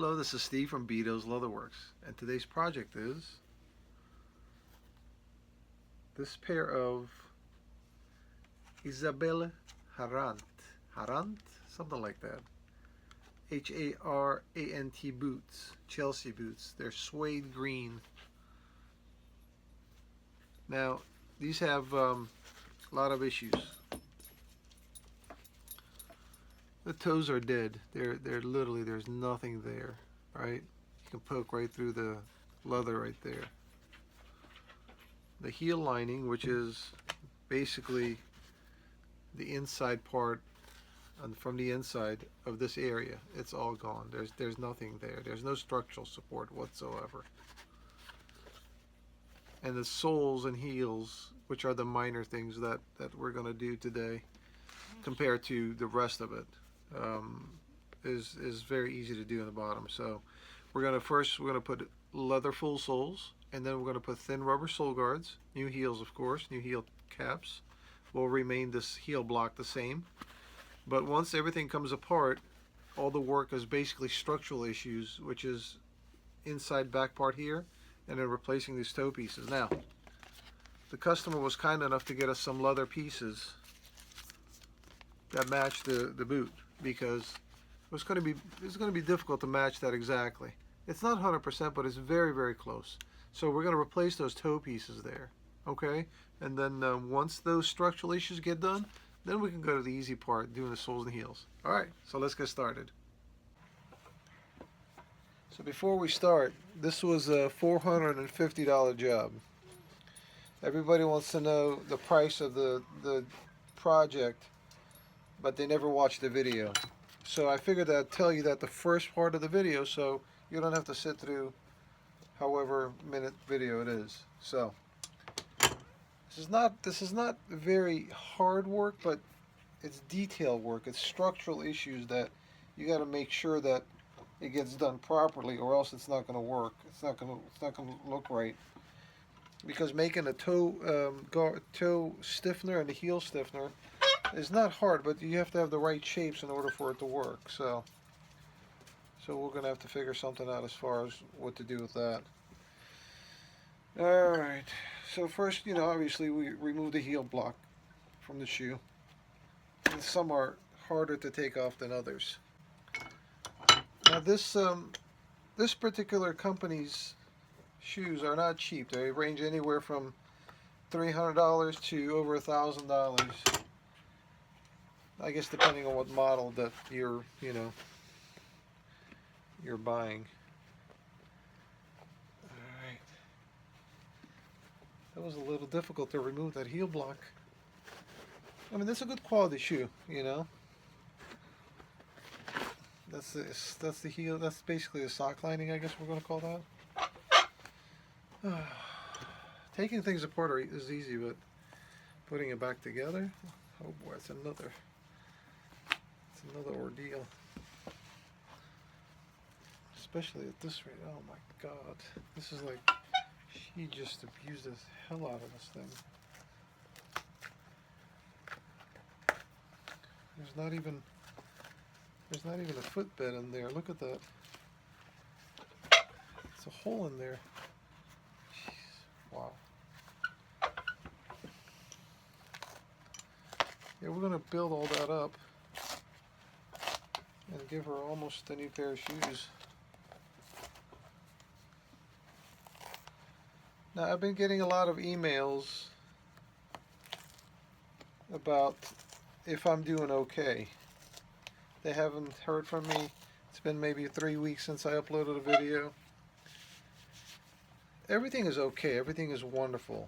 Hello, this is Steve from Beaute's Leatherworks, and today's project is this pair of Isabelle Harant, something like that. Harant boots, Chelsea boots. They're suede green. Now, these have a lot of issues. The toes are dead. They're literally, there's nothing there, right? You can poke right through the leather right there. The heel lining, which is basically the inside part from the inside of this area, it's all gone. There's nothing there. There's no structural support whatsoever. And the soles and heels, which are the minor things that we're going to do today, compared to the rest of it, is very easy to do in the bottom. So we're going to put leather full soles, and then we're going to put thin rubber sole guards, new heels of course, new heel caps. Will remain this heel block the same. But once everything comes apart, all the work is basically structural issues, which is inside back part here, and then replacing these toe pieces. Now, the customer was kind enough to get us some leather pieces that match the boot, because it's going to be difficult to match that exactly. It's not 100%, but it's very, very close. So we're going to replace those toe pieces there, okay? And then once those structural issues get done, then we can go to the easy part, doing the soles and heels. All right, so let's get started. So before we start, this was a $450 job. Everybody wants to know the price of the project, but they never watch the video. So I figured I'd tell you that the first part of the video, so you don't have to sit through however minute video it is. So this is not very hard work, but it's detail work. It's structural issues that you got to make sure that it gets done properly, or else it's not going to work. It's not going to look right. Because making a toe stiffener and a heel stiffener is not hard, but you have to have the right shapes in order for it to work. So we're going to have to figure something out as far as what to do with that. All right. So first, obviously we remove the heel block from the shoe. And some are harder to take off than others. Now this particular company's shoes are not cheap. They range anywhere from $300 to over $1,000. I guess depending on what model that you're buying. Alright. That was a little difficult to remove that heel block. I mean, that's a good quality shoe, That's the heel. That's basically a sock lining, I guess we're going to call that. Taking things apart is easy, but putting it back together, oh boy, it's another ordeal. Especially at this rate. Oh my God, this is like, she just abused the hell out of this thing. There's not even a footbed in there. Look at that. It's a hole in there. Jeez. Wow. Yeah, we're gonna build all that up and give her almost a new pair of shoes. Now, I've been getting a lot of emails about if I'm doing okay. They haven't heard from me. It's been maybe 3 weeks since I uploaded a video. Everything is okay. Everything is wonderful.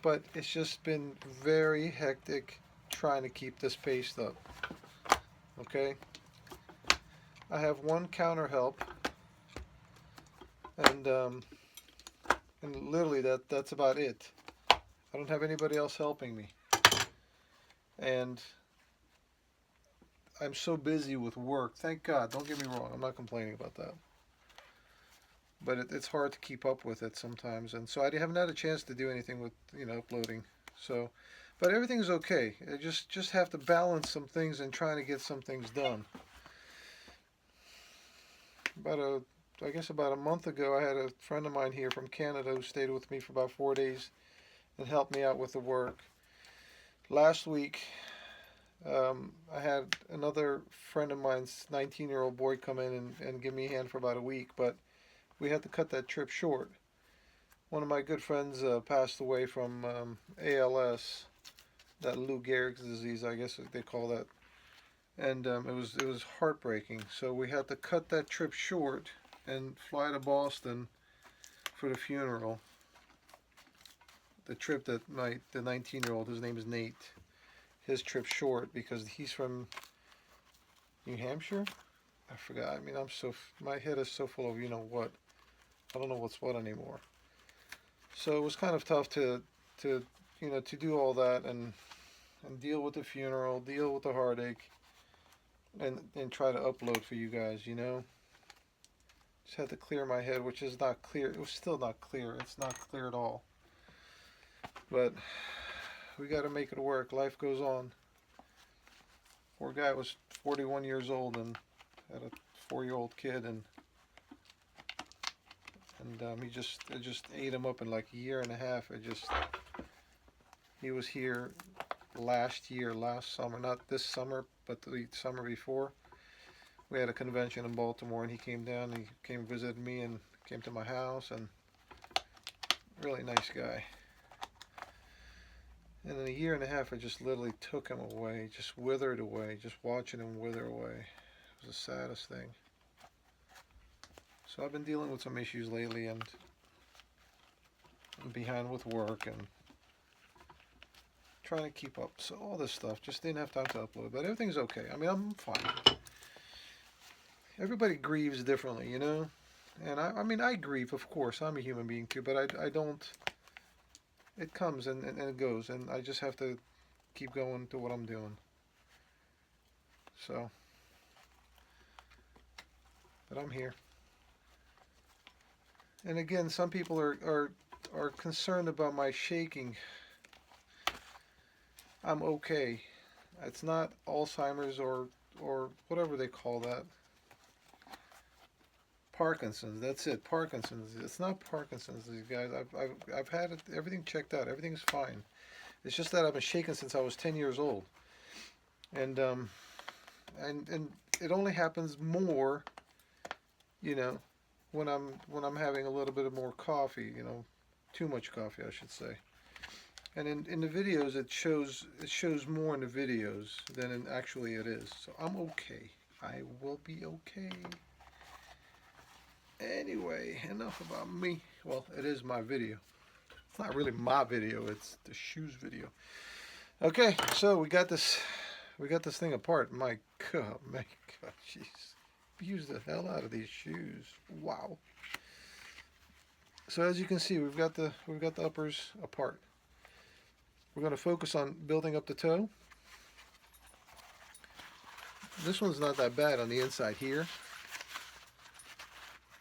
But it's just been very hectic trying to keep this paced up. Okay? I have one counter help. And literally that's about it. I don't have anybody else helping me. And I'm so busy with work. Thank God. Don't get me wrong. I'm not complaining about that. But it's hard to keep up with it sometimes. And so I haven't had a chance to do anything with, uploading. So, but everything's okay. I just have to balance some things and trying to get some things done. I guess about a month ago, I had a friend of mine here from Canada who stayed with me for about 4 days and helped me out with the work. Last week, I had another friend of mine's 19-year-old boy come in and give me a hand for about a week, but we had to cut that trip short. One of my good friends passed away from ALS, that Lou Gehrig's disease, I guess they call that, and it was heartbreaking. So we had to cut that trip short and fly to Boston for the funeral. The trip that the 19-year-old, his name is Nate, his trip short because he's from New Hampshire. I forgot. I mean, my head is so full of you know what. I don't know what's what anymore. So it was kind of tough to do all that and deal with the funeral, deal with the heartache, and try to upload for you guys. Just had to clear my head, which is not clear. It was still not clear. It's not clear at all. But we got to make it work. Life goes on. Poor guy was 41 years old and had a 4-year-old kid, and it just ate him up in like a year and a half. He was here last summer, not this summer, but the summer before. We had a convention in Baltimore, and he came down. He came visited me and came to my house, and really nice guy. And in a year and a half, I just literally took him away, just withered away, just watching him wither away. It was the saddest thing. So I've been dealing with some issues lately, and I'm behind with work and trying to keep up. So all this stuff, just didn't have time to upload, but everything's okay. I mean, I'm fine. Everybody grieves differently, And I mean, I grieve, of course. I'm a human being too, but I don't. It comes and it goes, and I just have to keep going to what I'm doing. So, but I'm here. And again, some people are concerned about my shaking. I'm okay. It's not Alzheimer's or whatever they call that. Parkinson's. That's it. Parkinson's. It's not Parkinson's, these guys. I've had everything checked out. Everything's fine. It's just that I've been shaking since I was 10 years old, and it only happens more, when I'm having a little bit of more coffee. Too much coffee, I should say. And in the videos, it shows more in the videos than actually it is. So I'm okay. I will be okay. Anyway, enough about me. Well, it is my video. It's not really my video, it's the shoes video. Okay, so we got this thing apart. My God, jeez. Use the hell out of these shoes. Wow. So as you can see, we've got the uppers apart. We're going to focus on building up the toe. This one's not that bad on the inside here.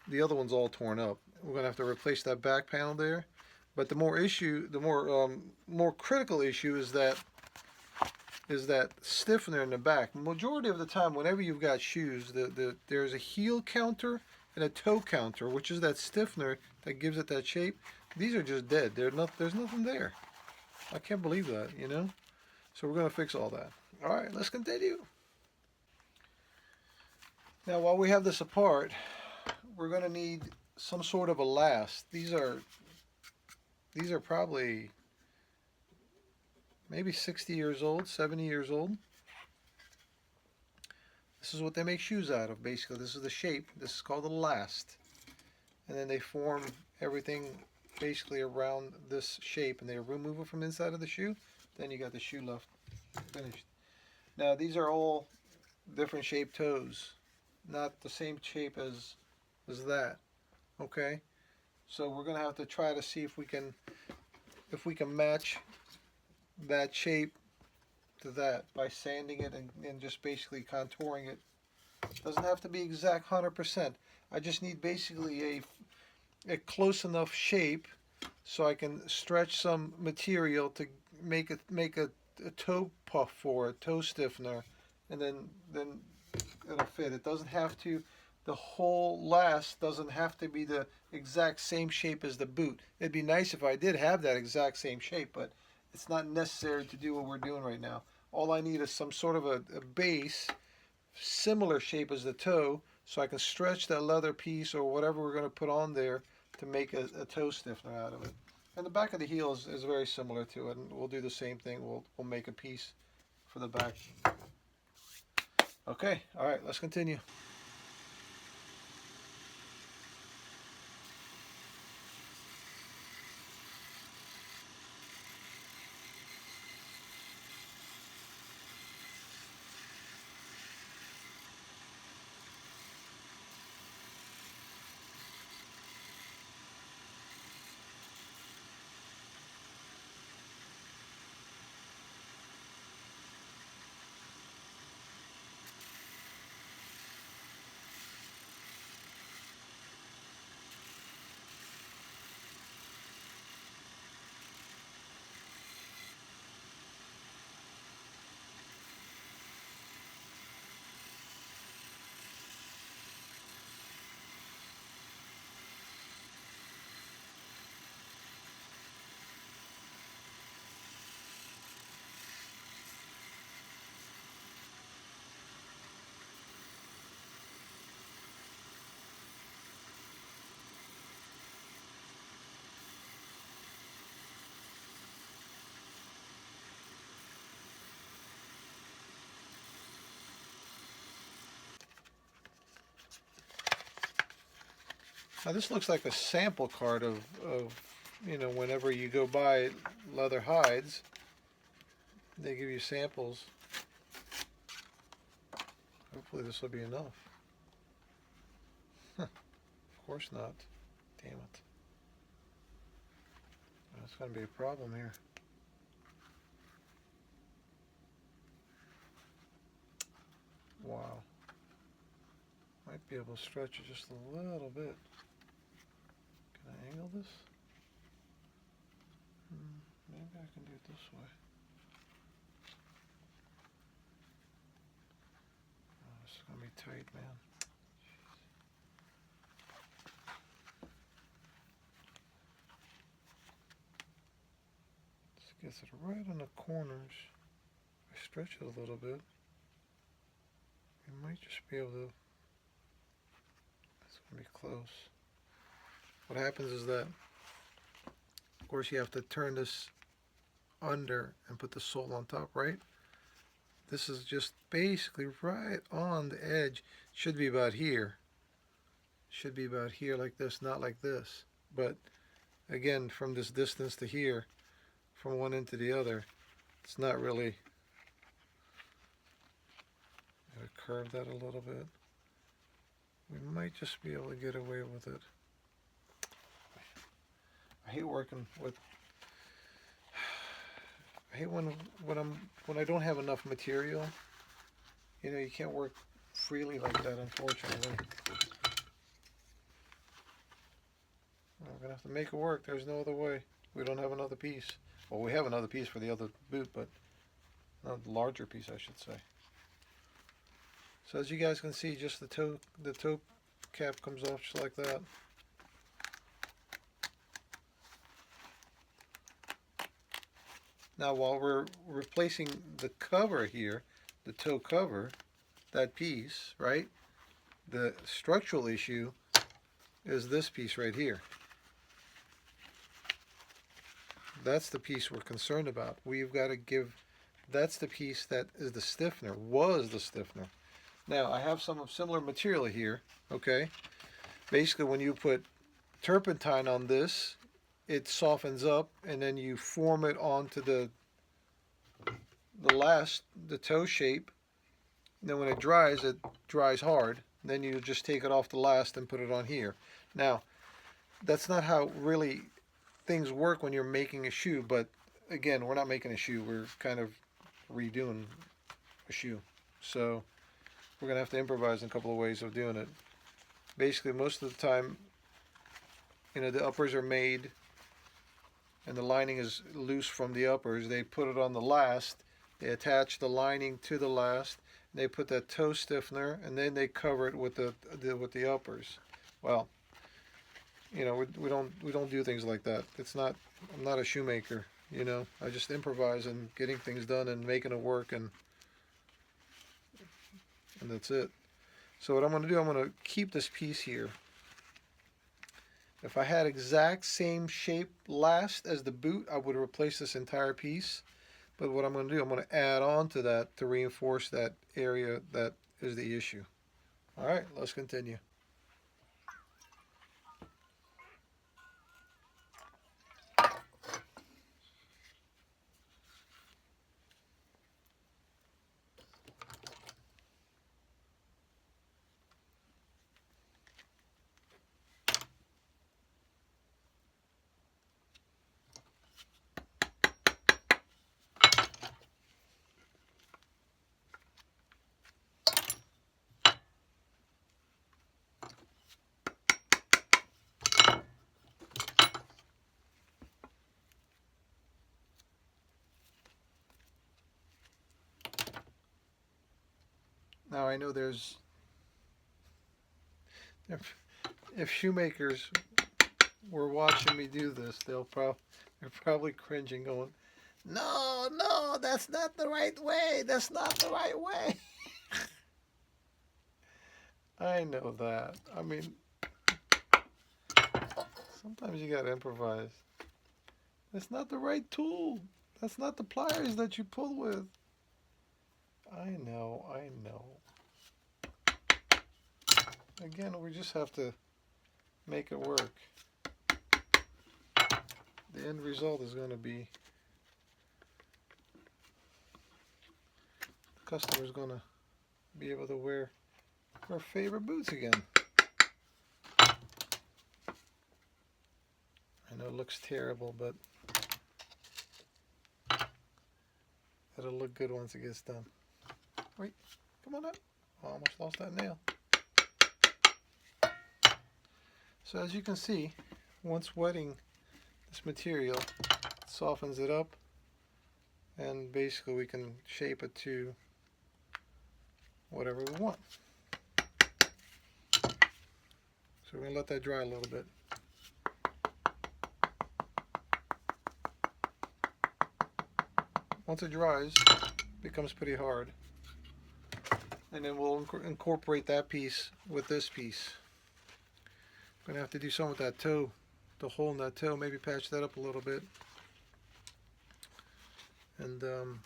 The other one's all torn up. We're going to have to replace that back panel there. But the more critical issue is that stiffener in the back. Majority of the time, whenever you've got shoes, there's a heel counter and a toe counter, which is that stiffener that gives it that shape. These are just dead. There's nothing there. I can't believe that, So we're going to fix all that. All right, let's continue. Now, while we have this apart, we're going to need some sort of a last. These are probably maybe 60 years old, 70 years old. This is what they make shoes out of, basically. This is the shape. This is called a last. And then they form everything basically around this shape, and they remove it from inside of the shoe. Then you got the shoe left finished. Now, these are all different shaped toes. Not the same shape as that. Okay? So we're going to have to try to see if we can match that shape to that by sanding it and just basically contouring it. Doesn't have to be exact 100%. I just need basically a close enough shape so I can stretch some material to make a toe puff for it, toe stiffener, and then it'll fit. It doesn't have to the whole last doesn't have to be the exact same shape as the boot. It'd be nice if I did have that exact same shape, but it's not necessary to do what we're doing right now. All I need is some sort of a base, similar shape as the toe, so I can stretch that leather piece or whatever we're going to put on there to make a toe stiffener out of it. And the back of the heel is very similar to it, and we'll do the same thing. We'll make a piece for the back. Okay, all right, let's continue. Now this looks like a sample card of whenever you go buy leather hides, they give you samples. Hopefully this will be enough. Of course not. Damn it. That's going to be a problem here. Wow. Might be able to stretch it just a little bit. Can I angle this? Maybe I can do it this way. Oh, this is going to be tight, man. This gets it right on the corners. I stretch it a little bit. We might just be able to. It's going to be close. What happens is that, of course, you have to turn this under and put the sole on top, right? This is just basically right on the edge. Should be about here. Should be about here like this, not like this. But again, from this distance to here, from one end to the other, it's not really. I'm going to curve that a little bit. We might just be able to get away with it. I hate working with. I hate when I don't have enough material. You know, you can't work freely like that, unfortunately. We're gonna have to make it work. There's no other way. We don't have another piece. Well, we have another piece for the other boot, but not a larger piece, I should say. So as you guys can see, just the toe cap comes off just like that. Now while we're replacing the cover here, the toe cover, that piece, right? The structural issue is this piece right here. That's the piece we're concerned about. We've got to give, that's the piece that is the stiffener, was the stiffener. Now I have some similar material here, okay? Basically when you put turpentine on this, it softens up, and then you form it onto the toe shape. And then when it dries hard. Then you just take it off the last and put it on here. Now, that's not how really things work when you're making a shoe. But again, we're not making a shoe. We're kind of redoing a shoe. So we're gonna have to improvise in a couple of ways of doing it. Basically, most of the time, you know, the uppers are made and the lining is loose from the uppers. They put it on the last, they attach the lining to the last, They put that toe stiffener, and then they cover it with the uppers. Well, you know, we don't do things like that. It's not. I'm not a shoemaker. You know, I just improvise and getting things done and making it work, and that's it. So what I'm going to do, I'm going to keep this piece here. If I had exact same shape last as the boot, I would replace this entire piece. But what I'm going to do, I'm going to add on to that to reinforce that area that is the issue. All right, let's continue. Now I know there's, if shoemakers were watching me do this, they're probably cringing, going, "No, no, that's not the right way. That's not the right way." I know that. I mean, sometimes you gotta improvise. That's not the right tool. That's not the pliers that you pull with. I know, I know. Again, we just have to make it work. The end result is going to be the customer's going to be able to wear her favorite boots again. I know it looks terrible, but it'll look good once it gets done. Wait, come on up. I almost lost that nail. So as you can see, once wetting this material, it softens it up, and basically we can shape it to whatever we want. So we're going to let that dry a little bit. Once it dries, it becomes pretty hard. And then we'll incorporate that piece with this piece. I'm going to have to do something with that toe, the hole in that toe, maybe patch that up a little bit. And then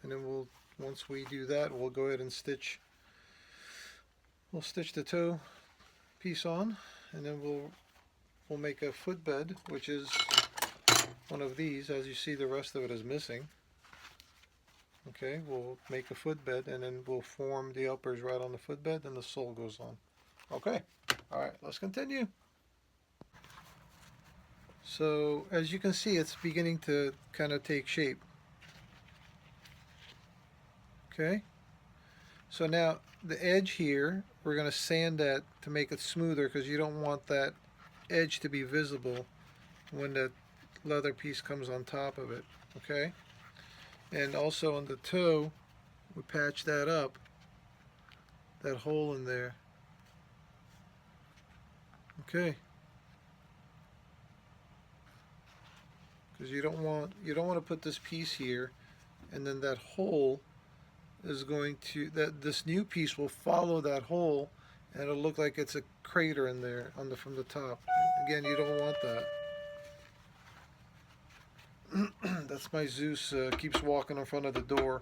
we'll, once we do that, we'll go ahead and stitch. We'll stitch the toe piece on, and then we'll make a footbed, which is one of these. As you see, the rest of it is missing. Okay, we'll make a footbed, and then we'll form the uppers right on the footbed, and the sole goes on. Okay, all right, let's continue. So as you can see, it's beginning to kind of take shape. Okay, so now the edge here, we're going to sand that to make it smoother, because you don't want that edge to be visible when the leather piece comes on top of it. Okay, and also on the toe, we patch that up, that hole in there. Okay, because you don't want to put this piece here, and then that hole is going to, this new piece will follow that hole, and it'll look like it's a crater in there from the top. Again, you don't want that. That's my Zeus, keeps walking in front of the door.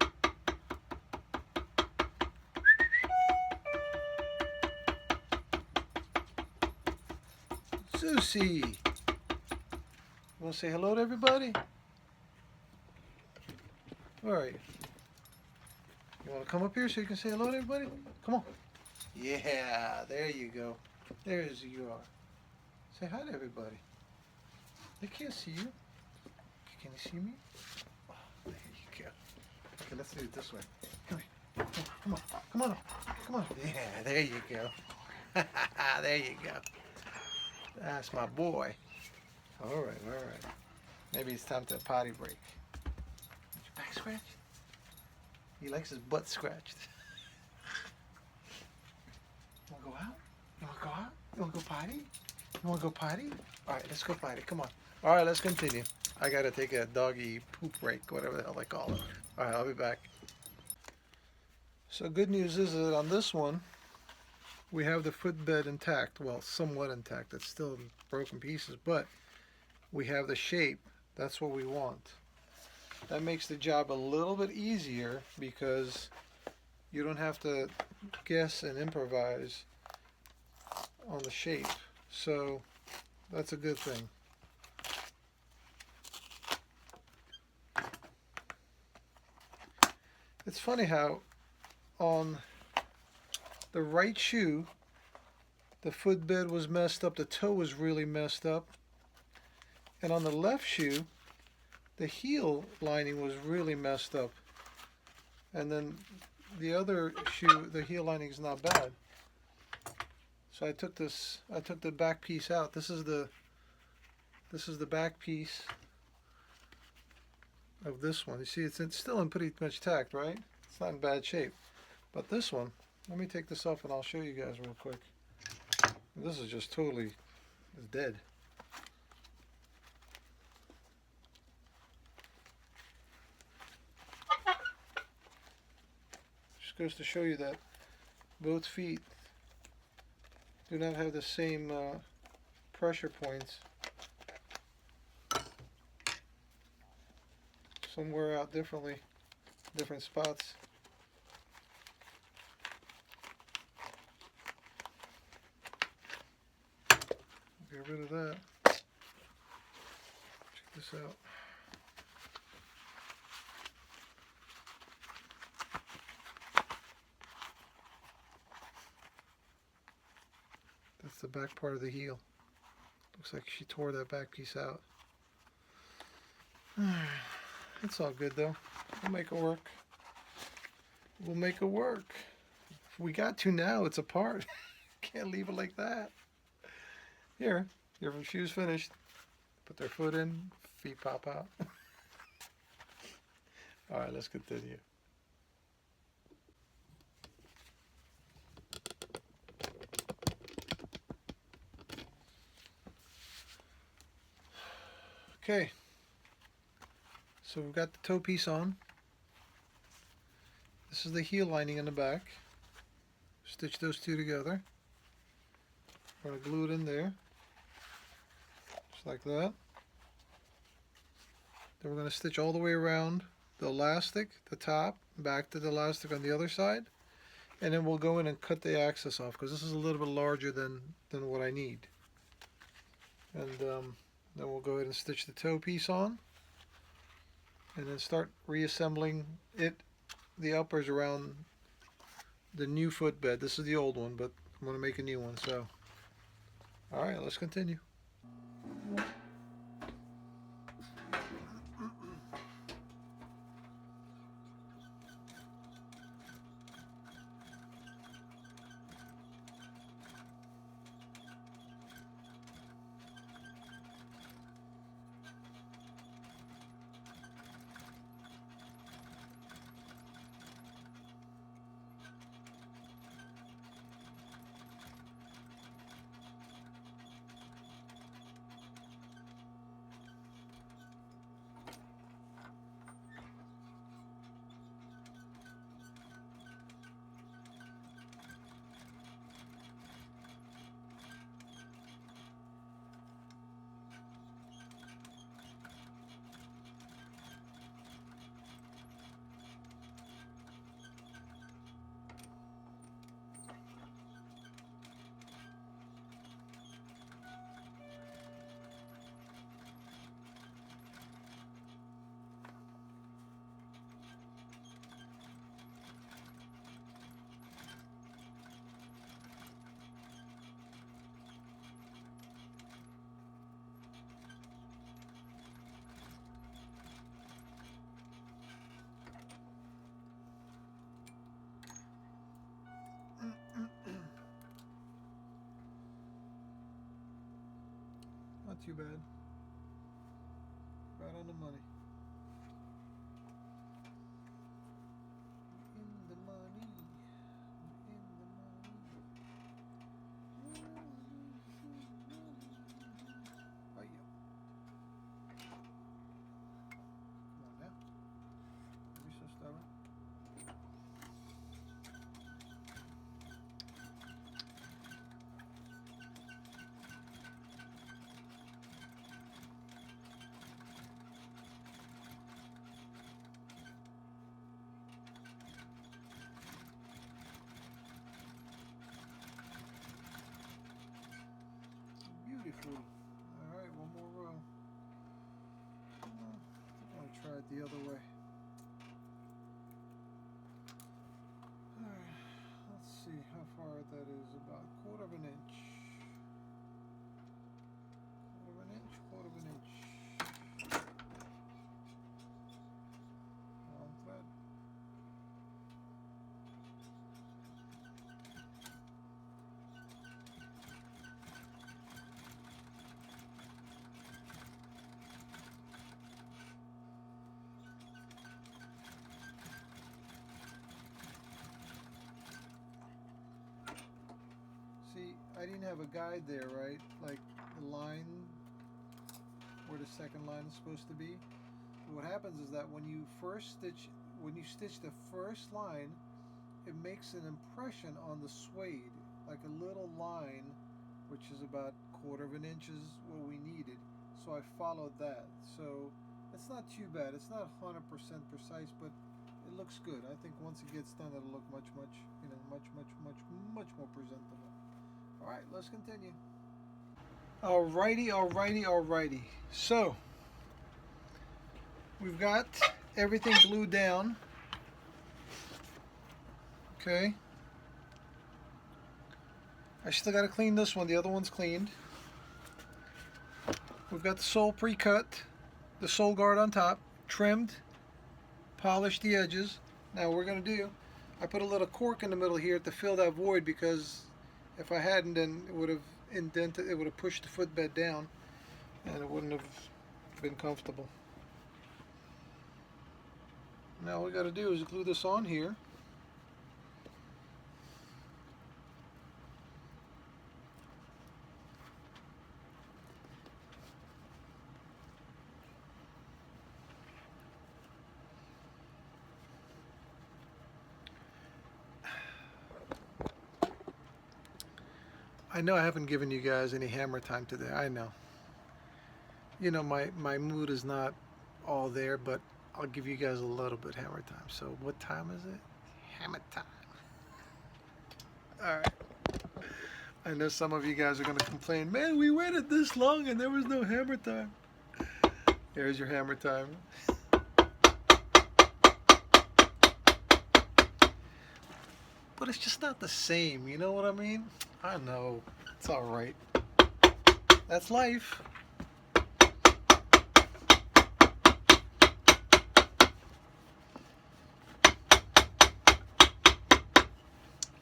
Zeusy! You want to say hello to everybody? Where are you? You want to come up here so you can say hello to everybody? Come on. Yeah, there you go. There's you are. Say hi to everybody. They can't see you. Can you see me? Oh, there you go. Okay, let's do it this way. Come here. Come on. Come on. Come on. Yeah, there you go. There you go. That's my boy. All right, all right. Maybe it's time to potty break. Did your back scratch? He likes his butt scratched. potty? You want to go potty? All right, let's go potty. Come on. All right, let's continue. I got to take a doggy poop break, whatever the hell they call it. All right, I'll be back. So good news is that on this one, we have the footbed intact. Well, somewhat intact. It's still in broken pieces, but we have the shape. That's what we want. That makes the job a little bit easier because you don't have to guess and improvise on the shape. So that's a good thing. It's funny how on the right shoe the footbed was messed up, the toe was really messed up, and on the left shoe the heel lining was really messed up, and then the other shoe, the heel lining is not bad. So I took the back piece out. This is the back piece of this one. You see, it's still in pretty much tact, right? It's not in bad shape. But this one, let me take this off and I'll show you guys real quick. This is just totally, it's dead. Just goes to show you that both feet do not have the same pressure points. Some wear out differently, different spots. Get rid of that. Check this out. That's the back part of the heel. Looks like she tore that back piece out. It's all good though. We'll make it work. We'll make it work. If we got to now, it's apart. Can't leave it like that. Here, your shoe's finished. Put their foot in, feet pop out. All right, let's continue. Okay, so we've got the toe piece on. This is the heel lining in the back. Stitch those two together. We're going to glue it in there, just like that. Then we're going to stitch all the way around the elastic, the top, back to the elastic on the other side, and then we'll go in and cut the axis off because this is a little bit larger than what I need. And then we'll go ahead and stitch the toe piece on, and then start reassembling it, the uppers around the new footbed. This is the old one, but I'm going to make a new one. So, all right, let's continue. Not too bad. Right on the money. In the money. In the money. Beautiful. Alright, one more row. I'm going to try it the other way. Alright, let's see how far that is. About a quarter of an inch. Quarter of an inch. Long thread. See, I didn't have a guide there, right? Like the line where the second line is supposed to be. What happens is that when you stitch the first line, it makes an impression on the suede, like a little line, which is about quarter of an inch is what we needed. So I followed that. So it's not too bad. It's not 100% precise, but it looks good. I think once it gets done, it'll look much more presentable. All right, let's continue. Alrighty. So we've got everything glued down. Okay. I still got to clean this one. The other one's cleaned. We've got the sole pre-cut, the sole guard on top, trimmed, polished the edges. Now what we're going to do, I put a little cork in the middle here to fill that void, because if I hadn't, then it would have indented, it would have pushed the footbed down and it wouldn't have been comfortable. Now all we got to do is glue this on here. I know I haven't given you guys any hammer time today. I know. You know, my mood is not all there, but I'll give you guys a little bit hammer time. So what time is it? Hammer time. All right. I know some of you guys are going to complain, man, we waited this long and there was no hammer time. There's your hammer time. But it's just not the same, you know what I mean? I know, it's all right. That's life.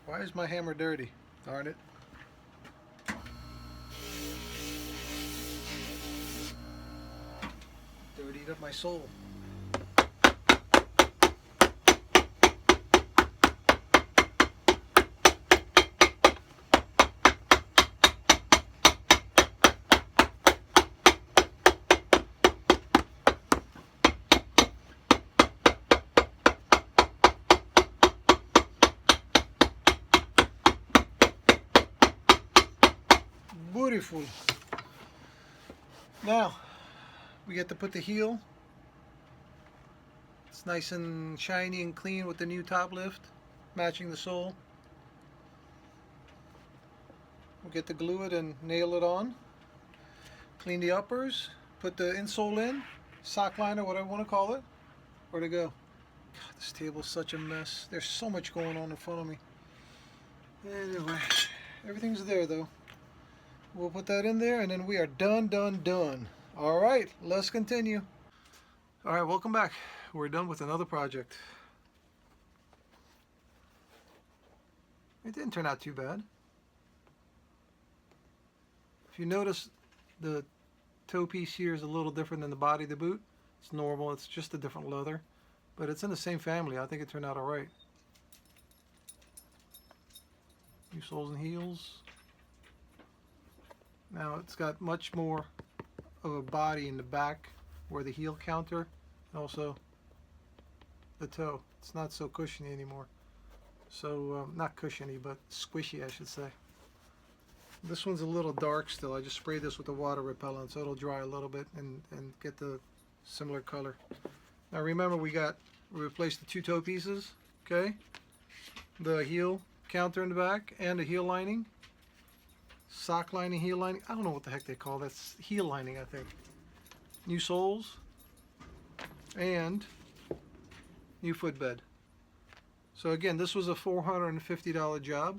Why is my hammer dirty? Darn it. Dirtied up my soul. Beautiful. Now we get to put the heel. It's nice and shiny and clean with the new top lift, matching the sole. We'll get to glue it and nail it on. Clean the uppers, put the insole in, sock liner, whatever you want to call it. Where'd it go? God, this table's such a mess. There's so much going on in front of me. Anyway, everything's there though. We'll put that in there and then we are done. All right, let's continue. All right, welcome back. We're done with another project. It didn't turn out too bad. If you notice, the toe piece here is a little different than the body of the boot. It's normal, it's just a different leather, but it's in the same family. I think it turned out all right. New soles and heels. Now it's got much more of a body in the back where the heel counter, and also the toe. It's not so cushiony anymore. So not cushiony, but squishy, I should say. This one's a little dark still. I just sprayed this with a water repellent so it'll dry a little bit and get the similar color. Now remember, we replaced the two toe pieces, okay? The heel counter in the back and the heel lining. sock lining, heel lining. I don't know what the heck they call that. That's heel lining, I think. New soles and new footbed. So again, this was a $450 job,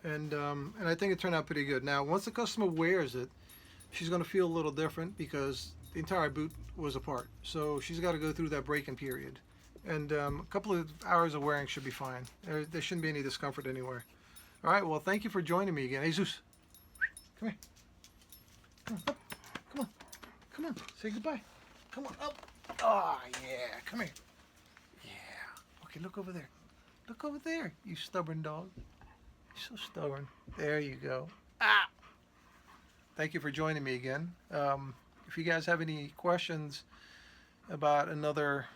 and I think it turned out pretty good. Now, once the customer wears it, she's going to feel a little different because the entire boot was apart. So she's got to go through that break-in period, and a couple of hours of wearing should be fine. There shouldn't be any discomfort anywhere. All right. Well, thank you for joining me again. Hey, Zeus, come here. Come on, up. Come on. Come on. Say goodbye. Come on up. Oh yeah. Come here. Okay, look over there. Look over there, you stubborn dog. You're so stubborn. There you go. Ah! Thank you for joining me again. If you guys have any questions about another,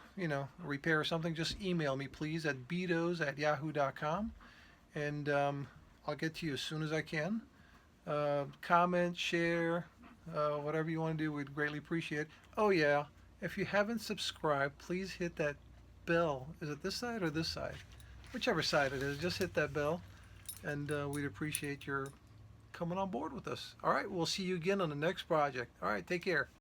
repair or something, just email me, please, at beatos@yahoo.com, and I'll get to you as soon as I can. Comment, share, whatever you want to do, we'd greatly appreciate it. Oh, yeah, if you haven't subscribed, please hit that bell. Is it this side or this side? Whichever side it is, just hit that bell, and we'd appreciate your coming on board with us. All right, we'll see you again on the next project. All right, take care.